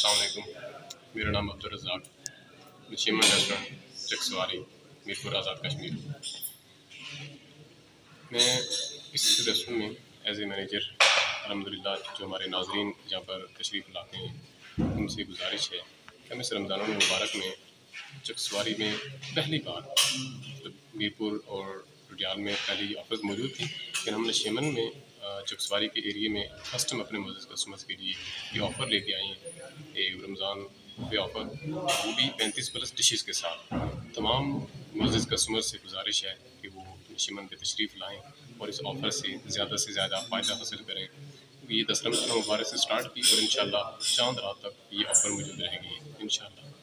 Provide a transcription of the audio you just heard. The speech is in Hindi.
अस्सलाम वालेकुम। मेरा नाम अब्दुल रज़ाक, नशीमन रेस्टोरेंट चकसवारी, मीरपुर आज़ाद कश्मीर। मैं इस रेस्टोरेंट में एज ए मैनेजर अल्हम्दुलिल्लाह जो हमारे नाज़रीन यहाँ पर तशरीफ़ लाते हैं उनसे गुजारिश है कि हम इस रमज़ान मुबारक में चकसवारी में पहली बार मीरपुर और रुडियाल में पहली ऑफर्स मौजूद थी, लेकिन हम नशीमन में चकसवारी के एरिए में फर्स्ट टाइम अपने मोअज़्ज़ज़ कस्टमर्स के लिए ये ऑफ़र लेके आए हैं। एक रमज़ान पे ऑफ़र, वो भी 35+ डिशेज़ के साथ। तमाम मोअज़्ज़ज़ कस्टमर्स से गुजारिश है कि वो नशीमन पे तशरीफ़ लाएँ और इस ऑफ़र से ज़्यादा फ़ायदा हासिल करें। ये 10 रमज़ान मुबारक से स्टार्ट की और इंशाअल्लाह चाँद रात तक ये ऑफ़र मौजूद रहेगी इंशाअल्लाह।